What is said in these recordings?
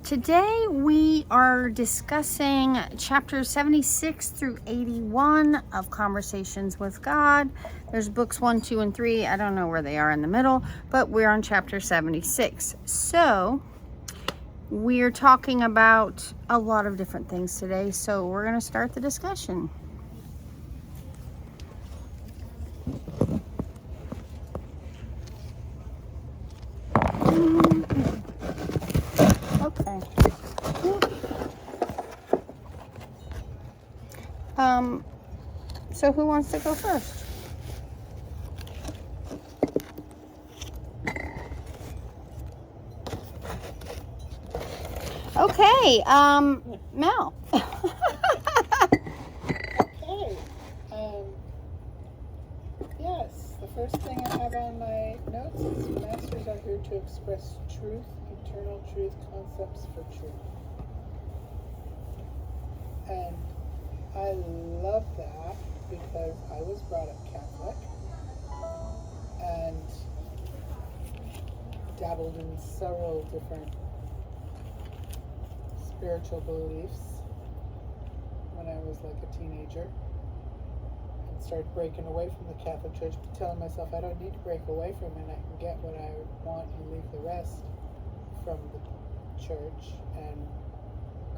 Today we are discussing chapters 76 through 81 of Conversations with God. There's books 1, 2, and 3. I don't know where they are in the middle, but we're on chapter 76. So we're talking about a lot of different things today. So we're going to start the discussion. Okay. So who wants to go first? Okay, Mel. Okay. Yes, the first thing I have on my notes is masters are here to express truth, eternal truth, concepts for truth. And I love that because I was brought up Catholic and dabbled in several different spiritual beliefs when I was like a teenager. Started breaking away from the Catholic Church, but telling myself I don't need to break away from it. I can get what I want and leave the rest from the church and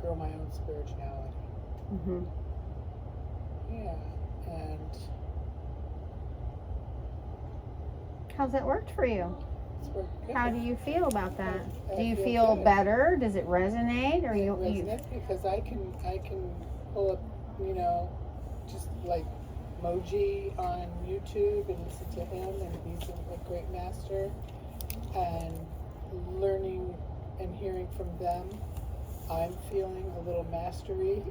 grow my own spirituality. Mm-hmm. Yeah, and How's that worked for you? it's worked good. How do you feel about that? I Do you feel feel good. better? Does it resonate? Or It you resonates because I can pull up, just like Moji on YouTube and listen to him, and he's a great master, and learning and hearing from them, I'm feeling a little mastery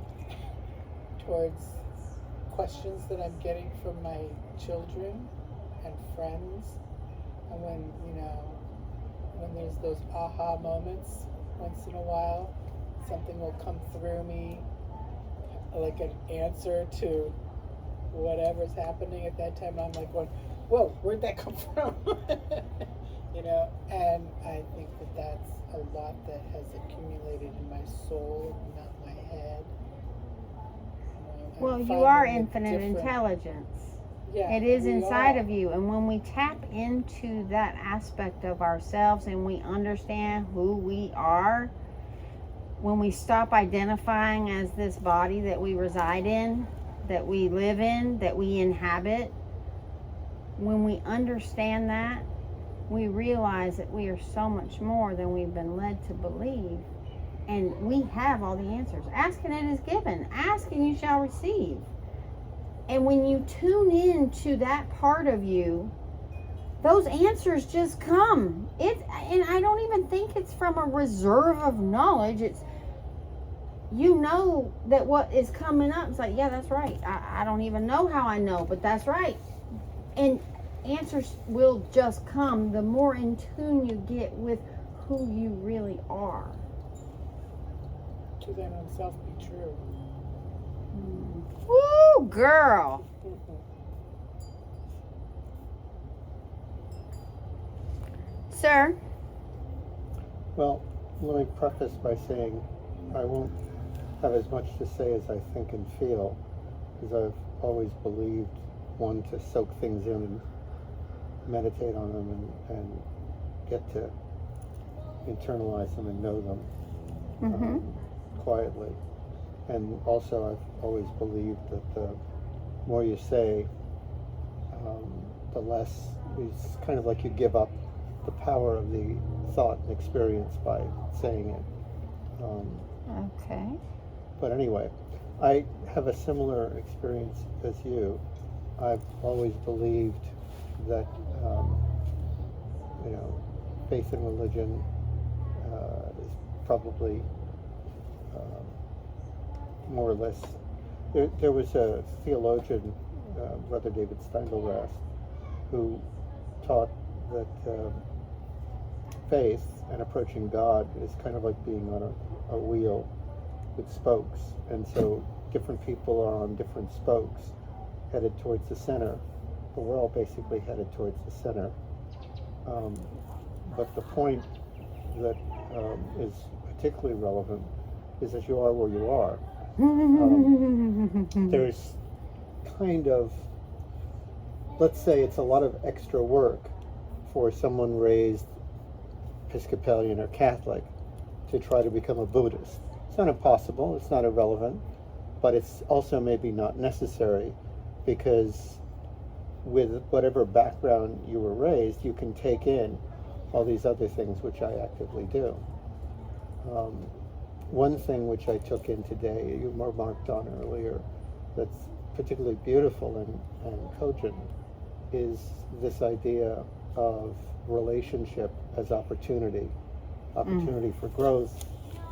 towards questions that I'm getting from my children and friends, and when there's those aha moments once in a while, something will come through me like an answer to whatever's happening at that time. I'm like going, whoa, where'd that come from? And I think that that's a lot that has accumulated in my soul, not my head. Well, you are infinite intelligence. Yeah, it is inside of you. And when we tap into that aspect of ourselves and we understand who we are, when we stop identifying as this body that we reside in, that we live in, that we inhabit, when we understand that, we realize that we are so much more than we've been led to believe. And we have all the answers. Ask and it is given. Ask and you shall receive. And when you tune in to that part of you, those answers just come. And I don't even think it's from a reserve of knowledge. It's, that what is coming up, it's like, yeah, that's right. I don't even know how I know, but that's right. And answers will just come the more in tune you get with who you really are. To thine own self be true. Woo, girl. Sir? Well, let me preface by saying I won't have as much to say as I think and feel, because I've always believed one to soak things in and meditate on them and get to internalize them and know them quietly. And also I've always believed that the more you say, the less, it's kind of like you give up the power of the thought and experience by saying it. Okay. But anyway, I have a similar experience as you. I've always believed that, faith and religion is probably more or less. There was a theologian, Brother David Steindl-Rast, who taught that faith and approaching God is kind of like being on a wheel with spokes, and so different people are on different spokes headed towards the center, but we're all basically headed towards the center. But the point that is particularly relevant is that you are where you are. There's kind of, let's say it's a lot of extra work for someone raised Episcopalian or Catholic to try to become a Buddhist. It's not impossible, it's not irrelevant, but it's also maybe not necessary, because with whatever background you were raised, you can take in all these other things, which I actively do. One thing which I took in today, you remarked on earlier, that's particularly beautiful and cogent, is this idea of relationship as opportunity for growth,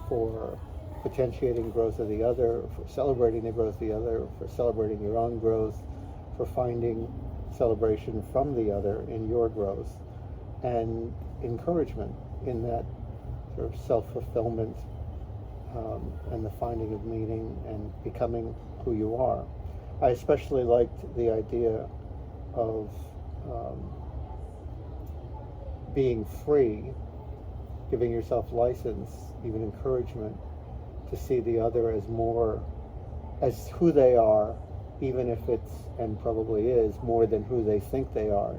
for potentiating growth of the other, for celebrating the growth of the other, for celebrating your own growth, for finding celebration from the other in your growth, and encouragement in that sort of self-fulfillment, and the finding of meaning and becoming who you are. I especially liked the idea of being free, giving yourself license, even encouragement, to see the other as more, as who they are, even if it's, and probably is, more than who they think they are,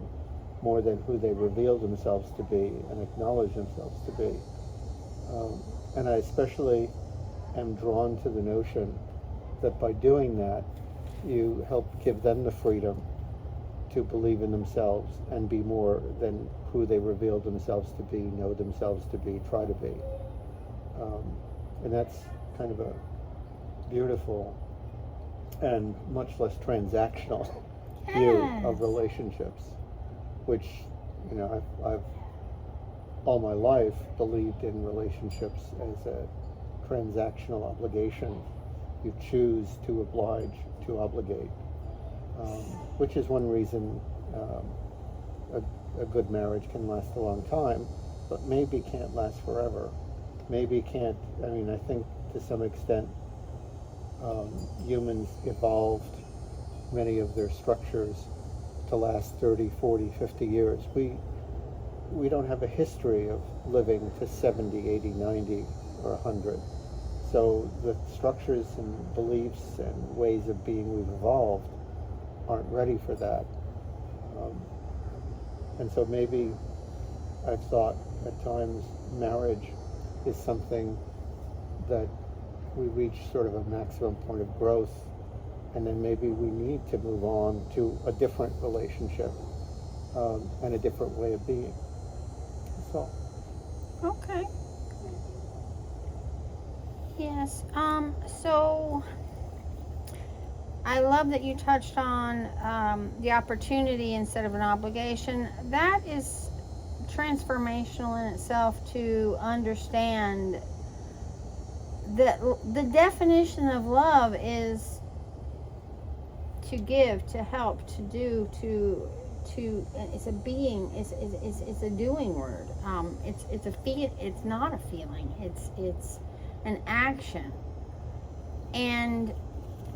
more than who they reveal themselves to be and acknowledge themselves to be. And I especially am drawn to the notion that by doing that, you help give them the freedom to believe in themselves and be more than who they reveal themselves to be, know themselves to be, try to be. And that's kind of a beautiful and much less transactional view of relationships, which, you know, I've all my life believed in relationships as a transactional obligation. You choose to oblige, to obligate, which is one reason a good marriage can last a long time, but maybe can't last forever. Maybe can't, I mean, I think to some extent humans evolved many of their structures to last 30, 40, 50 years. We don't have a history of living to 70, 80, 90, or 100. So the structures and beliefs and ways of being we've evolved aren't ready for that. And so maybe I've thought at times marriage is something that we reach sort of a maximum point of growth, and then maybe we need to move on to a different relationship and a different way of being. So. Okay. Yes. So I love that you touched on the opportunity instead of an obligation. That is transformational in itself, to understand that the definition of love is to give, to help, to do, to it's a being, it's a doing word. It's a feel, it's not a feeling, it's an action. And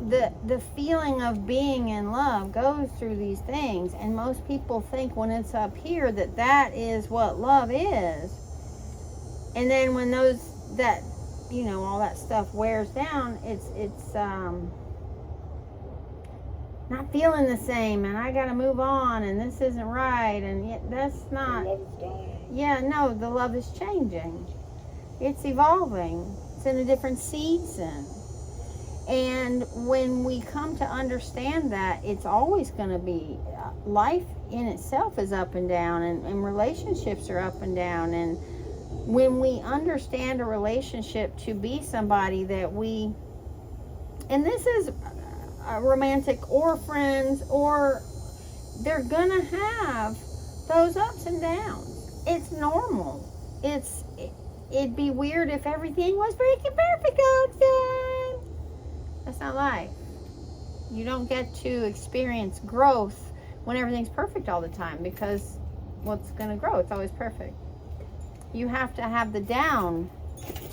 the feeling of being in love goes through these things, and most people think when it's up here that is what love is, and then when that you know, all that stuff wears down, it's not feeling the same, and I gotta move on, and this isn't right, and yet that's not. The love is dying. Yeah, no, the love is changing. It's evolving. It's in a different season. And when we come to understand that, it's always going to be, life in itself is up and down, and relationships are up and down. And when we understand a relationship to be somebody that we, and this is romantic or friends, or they're going to have those ups and downs. It's normal. It'd be weird if everything was freaking perfect all the time. That's not life. You don't get to experience growth when everything's perfect all the time, because what's going to grow? It's always perfect. You have to have the down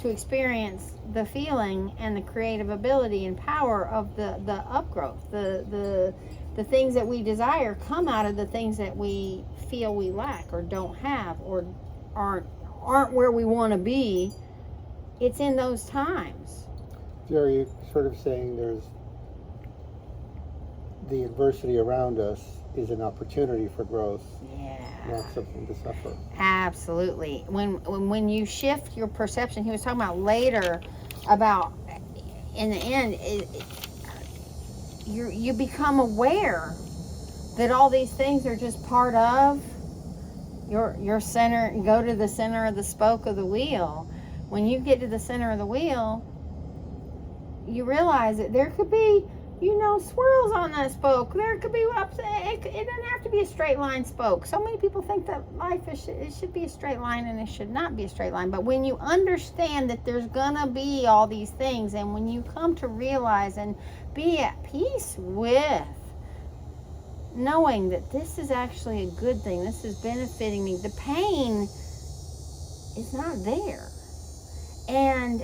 to experience the feeling and the creative ability and power of the upgrowth. The things that we desire come out of the things that we feel we lack or don't have or aren't where we want to be it's in those times. Are you sort of saying there's the adversity around us is an opportunity for growth, Yeah. not something to suffer? Absolutely. When you shift your perception, he was talking about later about in the end, you become aware that all these things are just part of your center. Go to the center of the spoke of the wheel. When you get to the center of the wheel, you realize that there could be, swirls on that spoke. There could be it doesn't have to be a straight line spoke. So many people think that life it should be a straight line, and it should not be a straight line. But when you understand that there's gonna be all these things, and when you come to realize and be at peace with knowing that this is actually a good thing, this is benefiting me, the pain is not there. And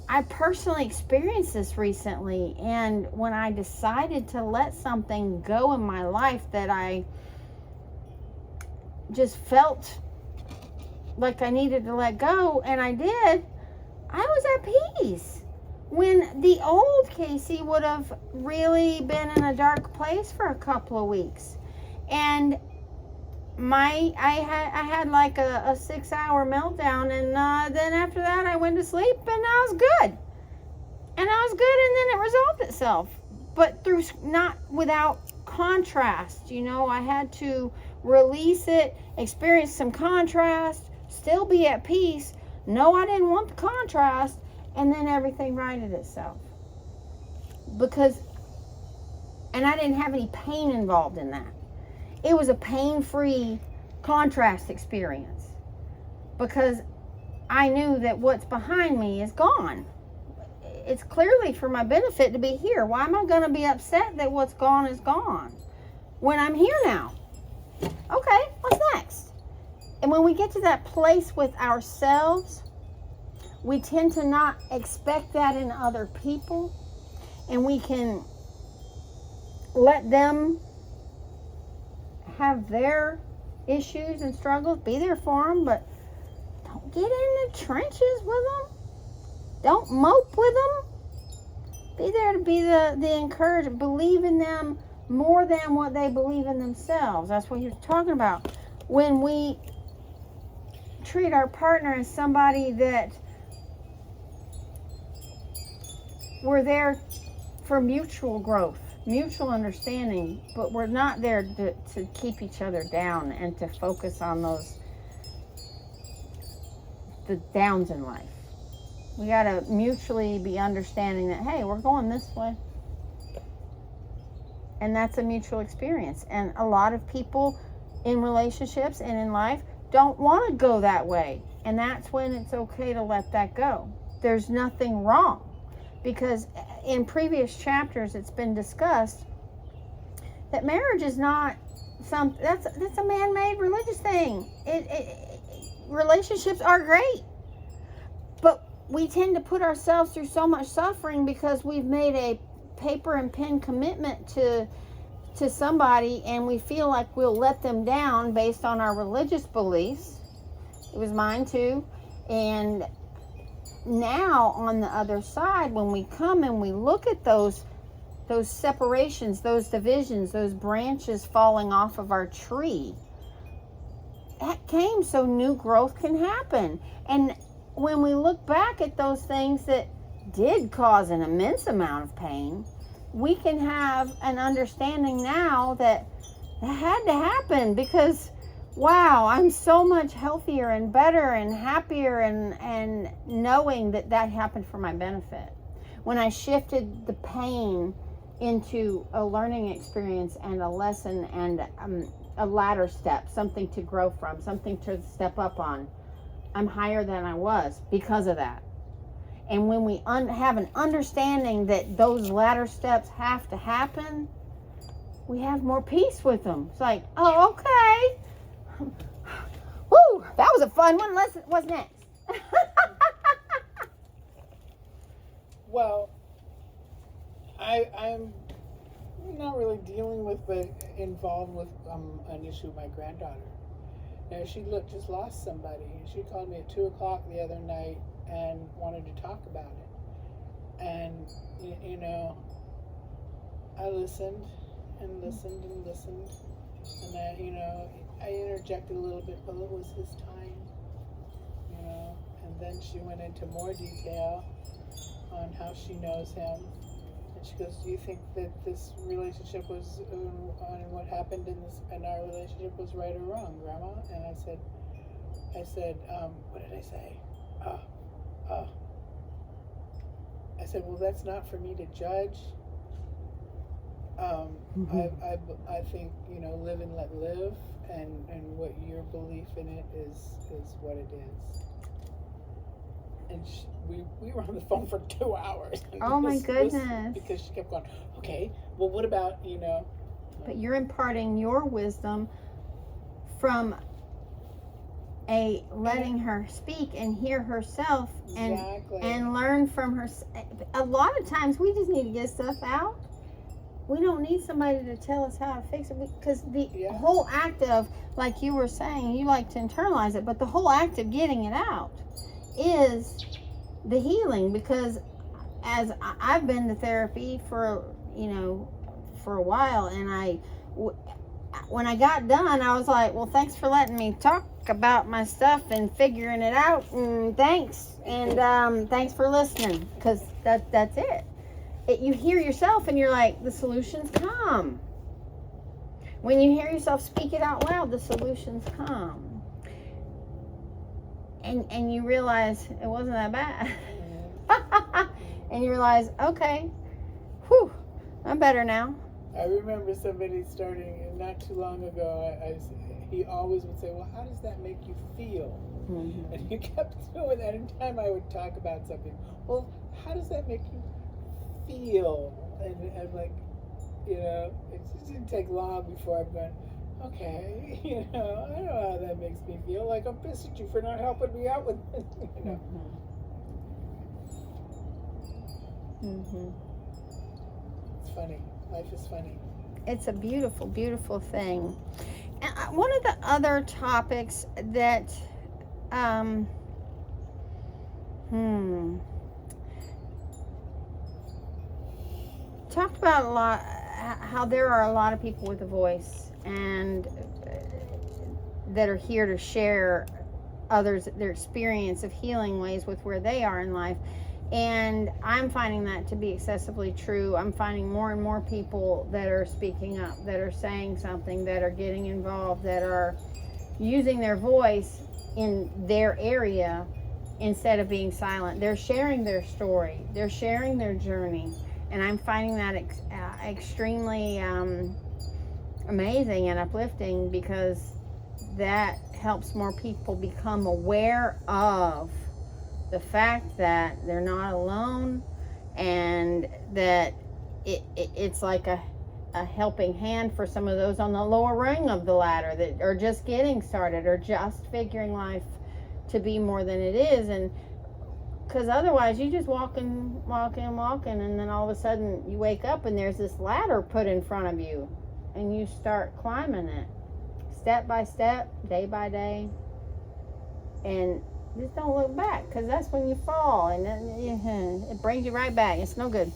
I personally experienced this recently, and when I decided to let something go in my life that I just felt like I needed to let go, and I did, I was at peace. When the old Casey would have really been in a dark place for a couple of weeks. And I had like a 6-hour meltdown, and then after that I went to sleep, and I was good. And then it resolved itself. But not without contrast. I had to release it, experience some contrast, still be at peace. No, I didn't want the contrast, and then everything righted itself. And I didn't have any pain involved in that. It was a pain-free contrast experience, because I knew that what's behind me is gone. It's clearly for my benefit to be here. Why am I going to be upset that what's gone is gone when I'm here now? Okay, what's next? And when we get to that place with ourselves, we tend to not expect that in other people, and we can let them have their issues and struggles, be there for them, but don't get in the trenches with them. Don't mope with them. Be there to be the encouragement. Believe in them more than what they believe in themselves. That's what he was talking about. When we treat our partner as somebody that we're there for mutual growth, mutual understanding, but we're not there to keep each other down and to focus on the downs in life. We got to mutually be understanding that, hey, we're going this way. And that's a mutual experience. And a lot of people in relationships and in life don't want to go that way. And that's when it's okay to let that go. There's nothing wrong. Because in previous chapters it's been discussed that marriage is not that's a man-made religious thing. Relationships are great, but we tend to put ourselves through so much suffering because we've made a paper and pen commitment to somebody, and we feel like we'll let them down based on our religious beliefs. It was mine too. And now on the other side, when we come and we look at those separations, those divisions, those branches falling off of our tree, that came so new growth can happen. And when we look back at those things that did cause an immense amount of pain, we can have an understanding now that had to happen, because wow, I'm so much healthier and better and happier, and knowing that happened for my benefit. When I shifted the pain into a learning experience and a lesson and a ladder step, something to grow from, something to step up on, I'm higher than I was because of that. And when we have an understanding that those ladder steps have to happen, we have more peace with them. It's like, oh, okay. Woo, that was a fun one. What's next? Well, I'm not really dealing with, but involved with an issue with my granddaughter. Now, she just lost somebody. She called me at 2 o'clock the other night, and wanted to talk about it. And, you know, I listened and listened and listened. And I, you know, I interjected a little bit, but it was his time, you know. And then she went into more detail on how she knows him. And she goes, "Do you think that this relationship was, on what happened in our relationship was right or wrong, Grandma?" And I said, what did I say? I said, "Well, that's not for me to judge. I think, you know, live and let live, and what your belief in it is what it is." And we were on the phone for 2 hours. Oh my goodness. Because she kept going, "Okay, well, what about, you know?" But you're imparting your wisdom from letting her speak and hear herself and Exactly. and learn from her. A lot of times we just need to get stuff out. We don't need somebody to tell us how to fix it, because the whole act of, like you were saying, you like to internalize it, but the whole act of getting it out is the healing. Because as I've been to therapy for, you know, for a while, and when I got done, I was like, "Well, thanks for letting me talk about my stuff and figuring it out, and thanks, and thanks for listening," because that's it. You hear yourself and you're like, the solutions come. When you hear yourself speak it out loud, the solutions come. And you realize it wasn't that bad. And you realize, okay, whew, I'm better now. I remember somebody starting not too long ago, he always would say, "Well, how does that make you feel?" Mm-hmm. And he kept doing that. Every time I would talk about something, "Well, how does that make you feel?" And I'm like, you know, it just didn't take long before I'm going, "Okay, you know, I know how that makes me feel. Like, I'm pissed at you for not helping me out with it," you know. Mm-hmm. It's funny. Life is funny. It's a beautiful, beautiful thing. And one of the other topics that, talked about a lot, how there are a lot of people with a voice and that are here to share others their experience of healing ways with where they are in life. And I'm finding that to be excessively true. I'm finding more and more people that are speaking up, that are saying something, that are getting involved, that are using their voice in their area instead of being silent. They're sharing their story. They're sharing their journey. And I'm finding that extremely amazing and uplifting, because that helps more people become aware of the fact that they're not alone, and that it's like a helping hand for some of those on the lower rung of the ladder that are just getting started or just figuring life to be more than it is. And because otherwise you just walking, and then all of a sudden you wake up and there's this ladder put in front of you, and you start climbing it step by step, day by day, and just don't look back, because that's when you fall, and then it brings you right back. It's no good.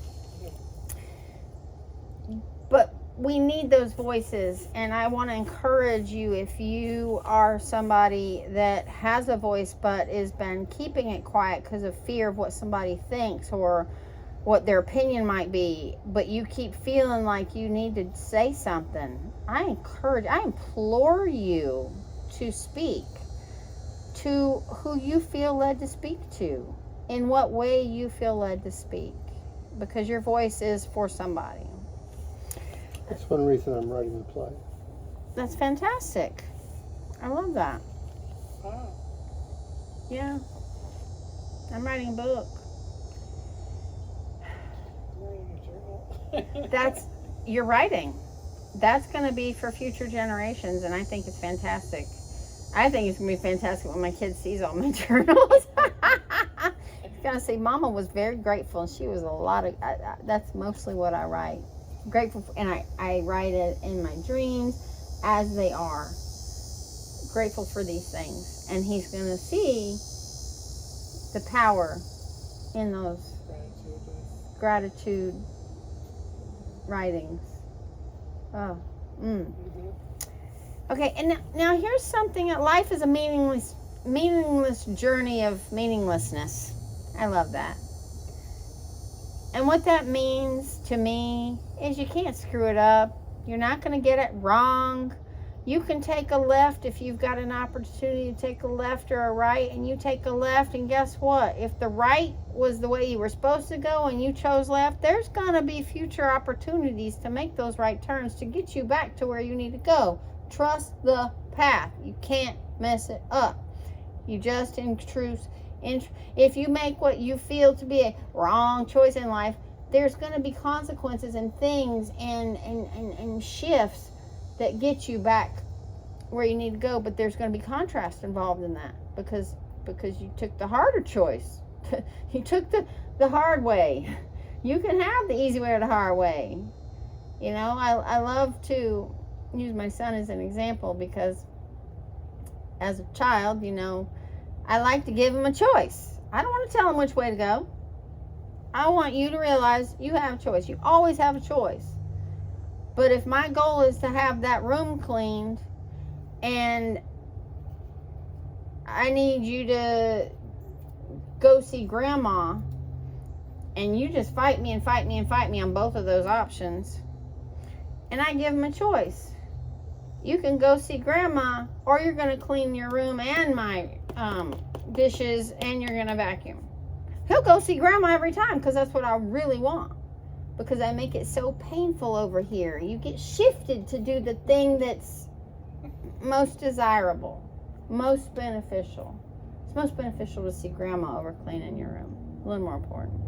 But we need those voices, and I want to encourage you, if you are somebody that has a voice but has been keeping it quiet because of fear of what somebody thinks or what their opinion might be, but you keep feeling like you need to say something, I implore you to speak to who you feel led to speak to, in what way you feel led to speak, because your voice is for somebody. That's one reason I'm writing the play. That's fantastic. I love that. Wow. Yeah. I'm writing a book. You're writing. That's going to be for future generations, and I think it's fantastic. I think it's going to be fantastic when my kid sees all my journals. He's going to say, Mama was very grateful, and she was a lot of, that's mostly what I write. Grateful for, and I write it in my dreams as they are. Grateful for these things. And he's going to see the power in those Gratitude is. gratitude writings. Oh, Mhm. Okay, and now here's something. Life is a meaningless journey of meaninglessness. I love that. And what that means to me is you can't screw it up. You're not going to get it wrong. You can take a left if you've got an opportunity to take a left or a right, and you take a left, and guess what? If the right was the way you were supposed to go and you chose left, there's going to be future opportunities to make those right turns to get you back to where you need to go. Trust the path. You can't mess it up. You just if you make what you feel to be a wrong choice in life, there's going to be consequences and things and shifts that get you back where you need to go, but there's going to be contrast involved in that because you took the harder choice. You took the hard way. You can have the easy way or the hard way. You know, I love to use my son as an example because as a child, you know, I like to give him a choice. I don't want to tell him which way to go. I want you to realize you have a choice. You always have a choice. But if my goal is to have that room cleaned and I need you to go see grandma and you just fight me on both of those options, and I give him a choice. You can go see grandma, or you're going to clean your room and my dishes, and you're going to vacuum. He'll go see grandma every time because that's what I really want. Because I make it so painful over here. You get shifted to do the thing that's most desirable, most beneficial. It's most beneficial to see grandma over cleaning your room. A little more important.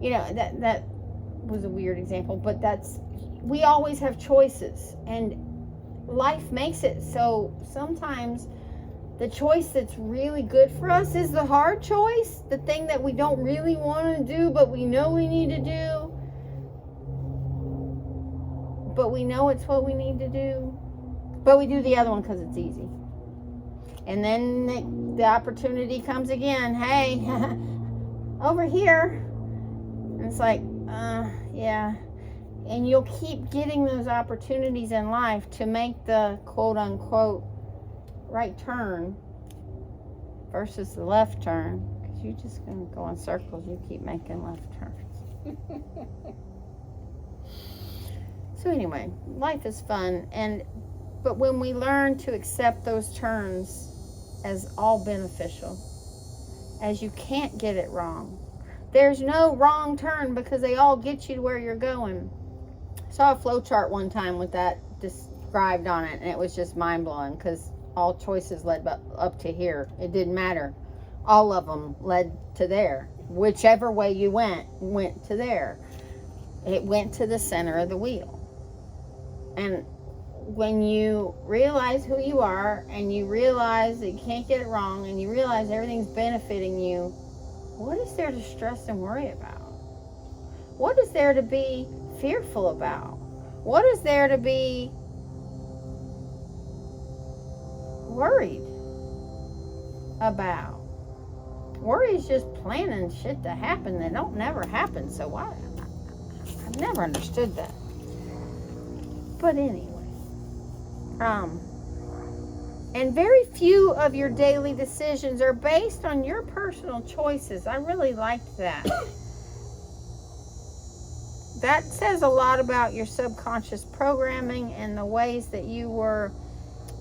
You know, that was a weird example, but we always have choices, and life makes it so sometimes the choice that's really good for us is the hard choice, the thing that we don't really want to do, but we know we need to do. But we know it's what we need to do. But we do the other one because it's easy. And then the opportunity comes again. Hey, over here. And it's like, yeah. And you'll keep getting those opportunities in life to make the quote unquote right turn versus the left turn. Because you're just going to go in circles. You keep making left turns. So anyway, life is fun, but when we learn to accept those turns as all beneficial, as you can't get it wrong. There's no wrong turn because they all get you to where you're going. I saw a flow chart one time with that described on it, and it was just mind-blowing because all choices led up to here. It didn't matter. All of them led to there. Whichever way you went to there. It went to the center of the wheel. And when you realize who you are and you realize that you can't get it wrong and you realize everything's benefiting you, what is there to stress and worry about? What is there to be fearful about? What is there to be worried about? Worry is just planning shit to happen that don't never happen. So why? I've never understood that. But anyway, and very few of your daily decisions are based on your personal choices. I really liked that. That says a lot about your subconscious programming and the ways that you were,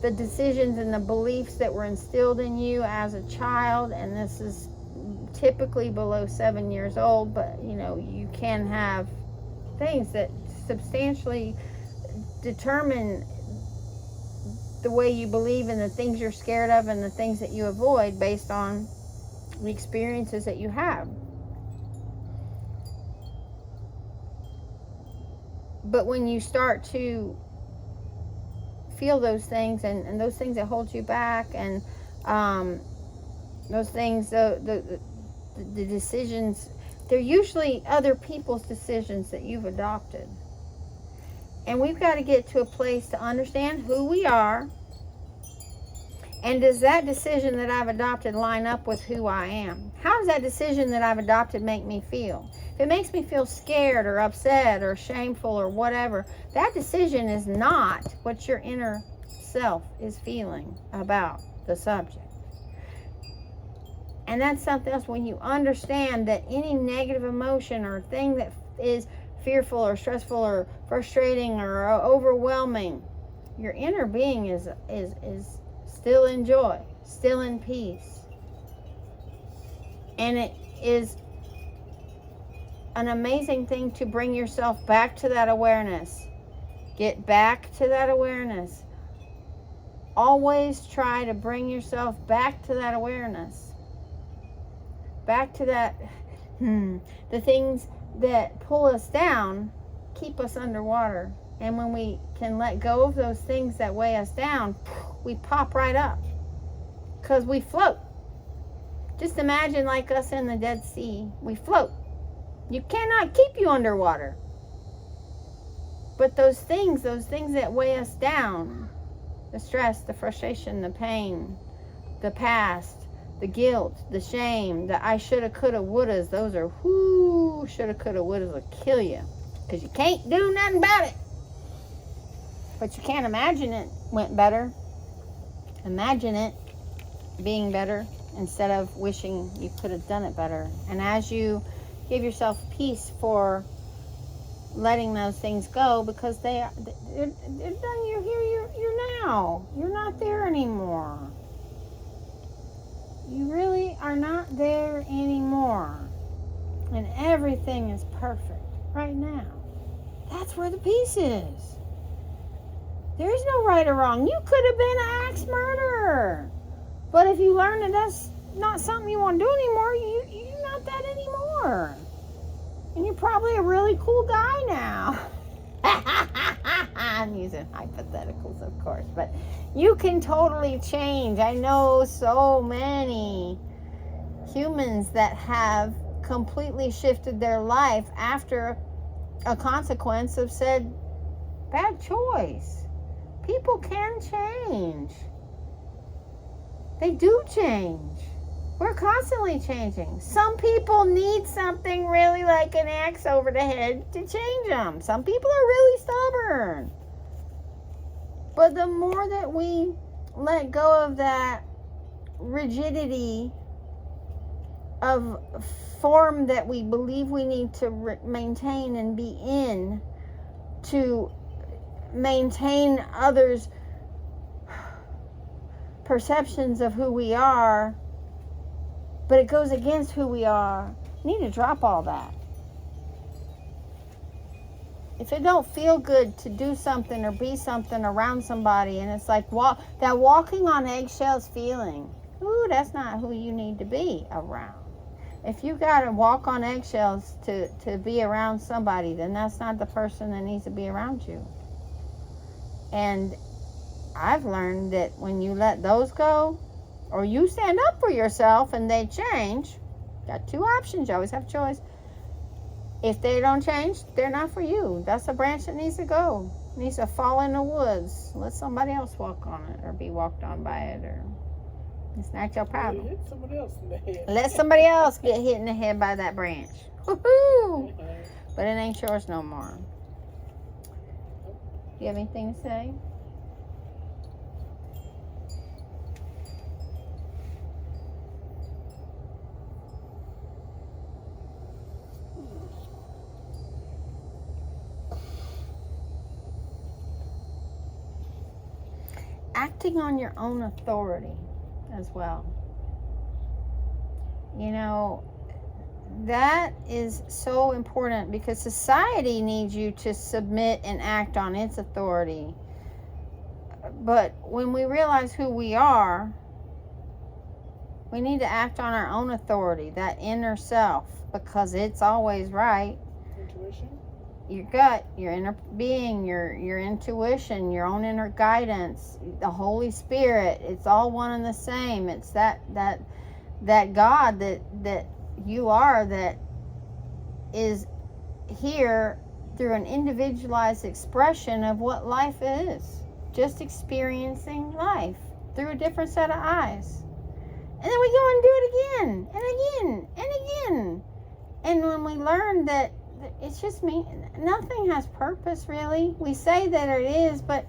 the decisions and the beliefs that were instilled in you as a child. And this is typically below 7 years old, but you know, you can have things that substantially determine the way you believe and the things you're scared of and the things that you avoid based on the experiences that you have. But when you start to feel those things and those things that hold you back and those things, the decisions, they're usually other people's decisions that you've adopted. And we've got to get to a place to understand who we are. And does that decision that I've adopted line up with who I am? How does that decision that I've adopted make me feel? If it makes me feel scared or upset or shameful or whatever, that decision is not what your inner self is feeling about the subject. And that's something else. When you understand that any negative emotion or thing that is fearful or stressful or frustrating or overwhelming, your inner being is still in joy, still in peace. And it is an amazing thing to bring yourself back to that awareness. Get back to that awareness. Always try to bring yourself back to that awareness. Back to that, the things that pull us down keep us underwater. And when we can let go of those things that weigh us down, we pop right up. Because we float. Just imagine like us in the Dead Sea. We float. You cannot keep you underwater. But those things that weigh us down, the stress, the frustration, the pain, the past, the guilt, the shame, the I shoulda, coulda, wouldas, those are shoulda, coulda, wouldas will kill you. Because you can't do nothing about it. But you can't imagine it went better. Imagine it being better instead of wishing you could have done it better. And as you give yourself peace for letting those things go, because they're done. You're here. You're now. You're not there anymore. You really are not there anymore. And everything is perfect right now. That's where the peace is. There is no right or wrong. You could have been an axe murderer. But if you learn that that's not something you want to do anymore, you're not that anymore. And you're probably a really cool guy now. I'm using hypotheticals, of course. But you can totally change. I know so many humans that have completely shifted their life after a consequence of said bad choice. People can change. They do change. We're constantly changing. Some people need something really like an axe over the head to change them. Some people are really stubborn. But the more that we let go of that rigidity of form that we believe we need to maintain and be in to maintain others' perceptions of who we are, but it goes against who we are, you need to drop all that. If it don't feel good to do something or be something around somebody, and it's like that walking on eggshells feeling, ooh, that's not who you need to be around. If you got to walk on eggshells to be around somebody, then that's not the person that needs to be around you. And I've learned that when you let those go, or you stand up for yourself and they change, got two options, you always have a choice. If they don't change, they're not for you. That's a branch that needs to go. It needs to fall in the woods. Let somebody else walk on it, or be walked on by it, or it's not your problem. Hit somebody else in the head. Let somebody else get hit in the head by that branch. Woohoo! But it ain't yours no more. Do you have anything to say? Acting on your own authority as well. You know, that is so important, because society needs you to submit and act on its authority. But when we realize who we are, we need to act on our own authority, that inner self, because it's always right. Intuition? Your gut, your inner being, your intuition, your own inner guidance, the Holy Spirit, it's all one and the same. It's that God that you are, that is here through an individualized expression of what life is. Just experiencing life through a different set of eyes. And then we go and do it again and again and again. And when we learn that it's just me, nothing has purpose really. We say that it is, but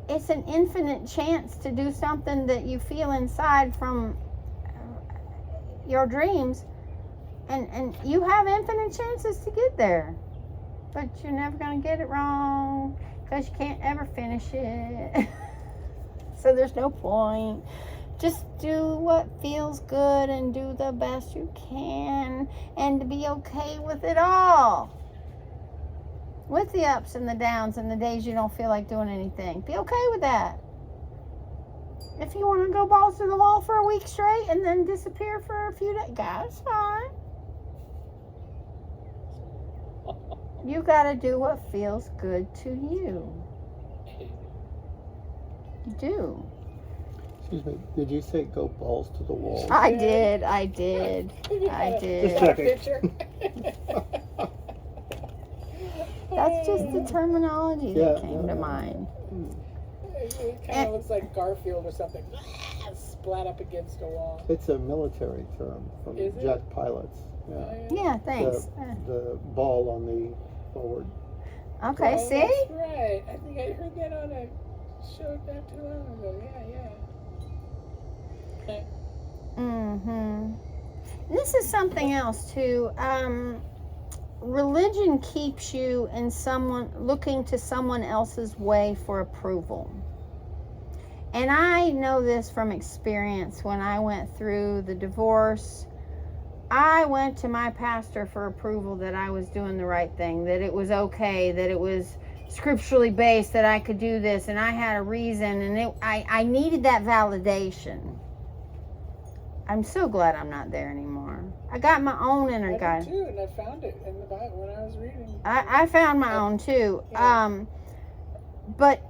it's an infinite chance to do something that you feel inside from your dreams. And you have infinite chances to get there. But you're never going to get it wrong because you can't ever finish it. So there's no point. Just do what feels good and do the best you can and to be okay with it all. With the ups and the downs and the days you don't feel like doing anything. Be okay with that. If you want to go balls to the wall for a week straight and then disappear for a few days, that's fine. You got to do what feels good to you. You do. Excuse me, did you say go balls to the wall? I did. I Just Got a checking. picture? That's just the terminology Yeah, that came to yeah. mind. It kind of looks like Garfield or something. Splat up against a wall. It's a military term from Is it? jet pilots. Yeah. Oh, Yeah, thanks. The ball on the forward. Okay, Oh, see? That's right. I think I heard that on a show not too long ago. Yeah. Mm-hmm. This is something else too. Religion keeps you in looking to someone else's way for approval. And I know this from experience. When I went through the divorce, I went to my pastor for approval that I was doing the right thing, that it was okay, that it was scripturally based, that I could do this, and I had a reason, and I needed that validation. I'm so glad I'm not there anymore. I got my own inner I guide. did too, and I found it in the Bible when I was reading. I found my own too. Yeah. But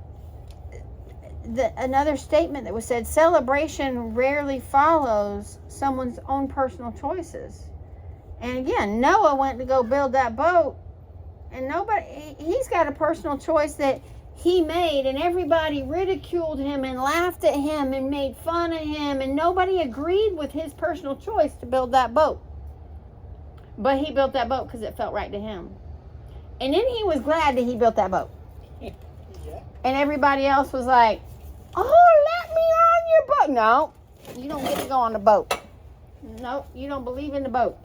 another statement that was said, celebration rarely follows someone's own personal choices. And again, Noah went to go build that boat, and he's got a personal choice that he made, and everybody ridiculed him and laughed at him and made fun of him, and nobody agreed with his personal choice to build that boat. But he built that boat because it felt right to him. And then he was glad that he built that boat. Yeah. And everybody else was like, oh, let me on your boat. No, you don't get to go on the boat. No, you don't believe in the boat.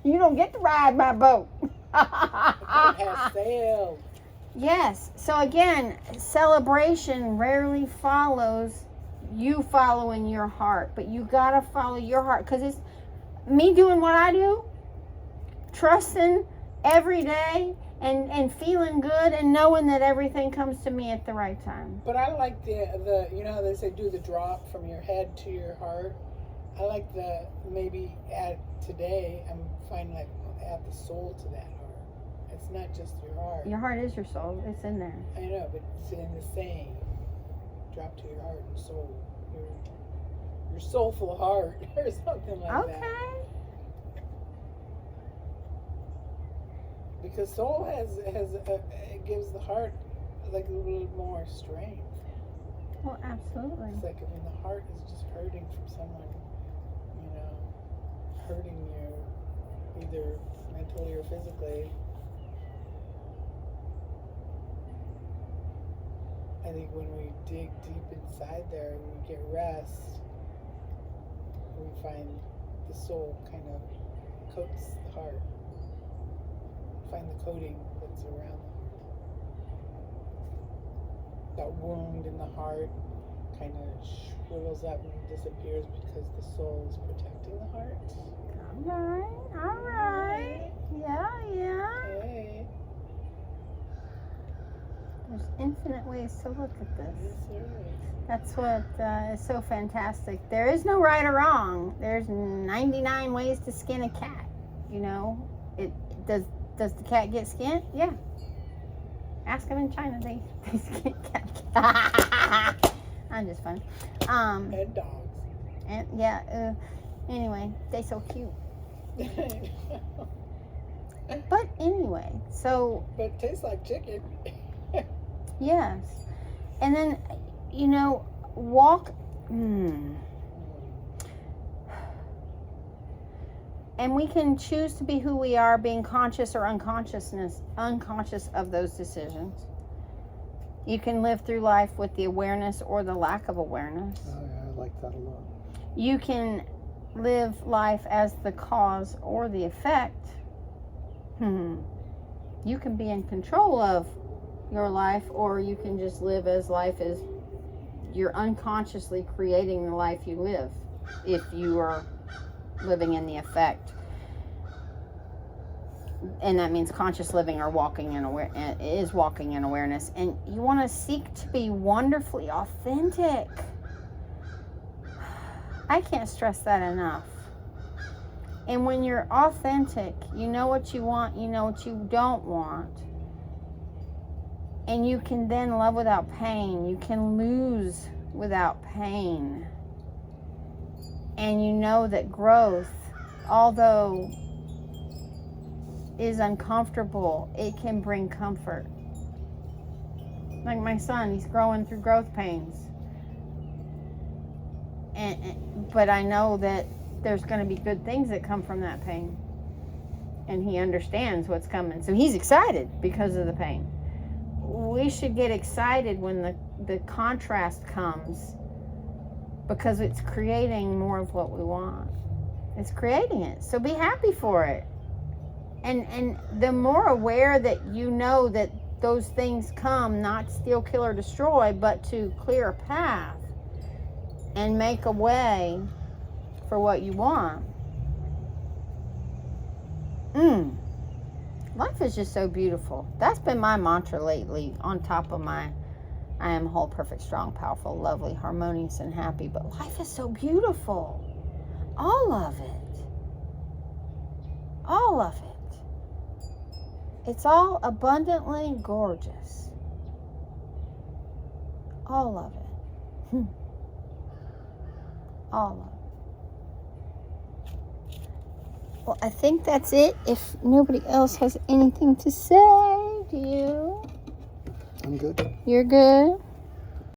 You don't get to ride my boat. It has sailed. Yes. So again, celebration rarely follows you following your heart. But you got to follow your heart. Because it's me doing what I do. Trusting every day. And feeling good and knowing that everything comes to me at the right time. But I like the you know how they say do the drop from your head to your heart. I like the maybe add today. I'm finding like add the soul to that heart. It's not just your heart. Your heart is your soul. It's in there. I know, but it's in the same. Drop to your heart and soul. Your soulful heart or something like that. Okay. Because soul it gives the heart like a little more strength. Well, absolutely. It's like when the heart is just hurting from someone, you know, hurting you either mentally or physically. I think when we dig deep inside there and we get rest, we find the soul kind of coats the heart. Find the coating that's around the heart. That wound in the heart kind of shrivels up and disappears because the soul is protecting the heart. All right. Yeah. Hey. There's infinite ways to look at this. Yes, sir. That's what is so fantastic. There is no right or wrong. There's 99 ways to skin a cat. You know, Does the cat get skinned? Yeah. Ask them in China. They skin cat. I'm just fun. And dogs. And yeah. Anyway, they so cute. But anyway, so But it tastes like chicken. yes, and then you know walk. And we can choose to be who we are, being conscious or unconscious of those decisions. You can live through life with the awareness or the lack of awareness. Oh, yeah, I like that a lot. You can live life as the cause or the effect. You can be in control of your life, or you can just live as life is. You're unconsciously creating the life you live if you are living in the effect. And that means conscious living or walking in awareness. And you want to seek to be wonderfully authentic. I can't stress that enough. And when you're authentic, you know what you want, you know what you don't want. And you can then love without pain. You can lose without pain. And you know that growth, although is uncomfortable, it can bring comfort. Like my son, he's growing through growth pains. But I know that there's going to be good things that come from that pain. And he understands what's coming. So he's excited because of the pain. We should get excited when the contrast comes, because it's creating more of what we want. It's creating it. So be happy for it. And the more aware that you know that those things come, not steal, kill, or destroy, but to clear a path and make a way for what you want. Life is just so beautiful. That's been my mantra lately, on top of my I am whole, perfect, strong, powerful, lovely, harmonious, and happy. But life is so beautiful. All of it. All of it. It's all abundantly gorgeous. All of it. All of it. Well, I think that's it. If nobody else has anything to say, do you? I'm good. You're good?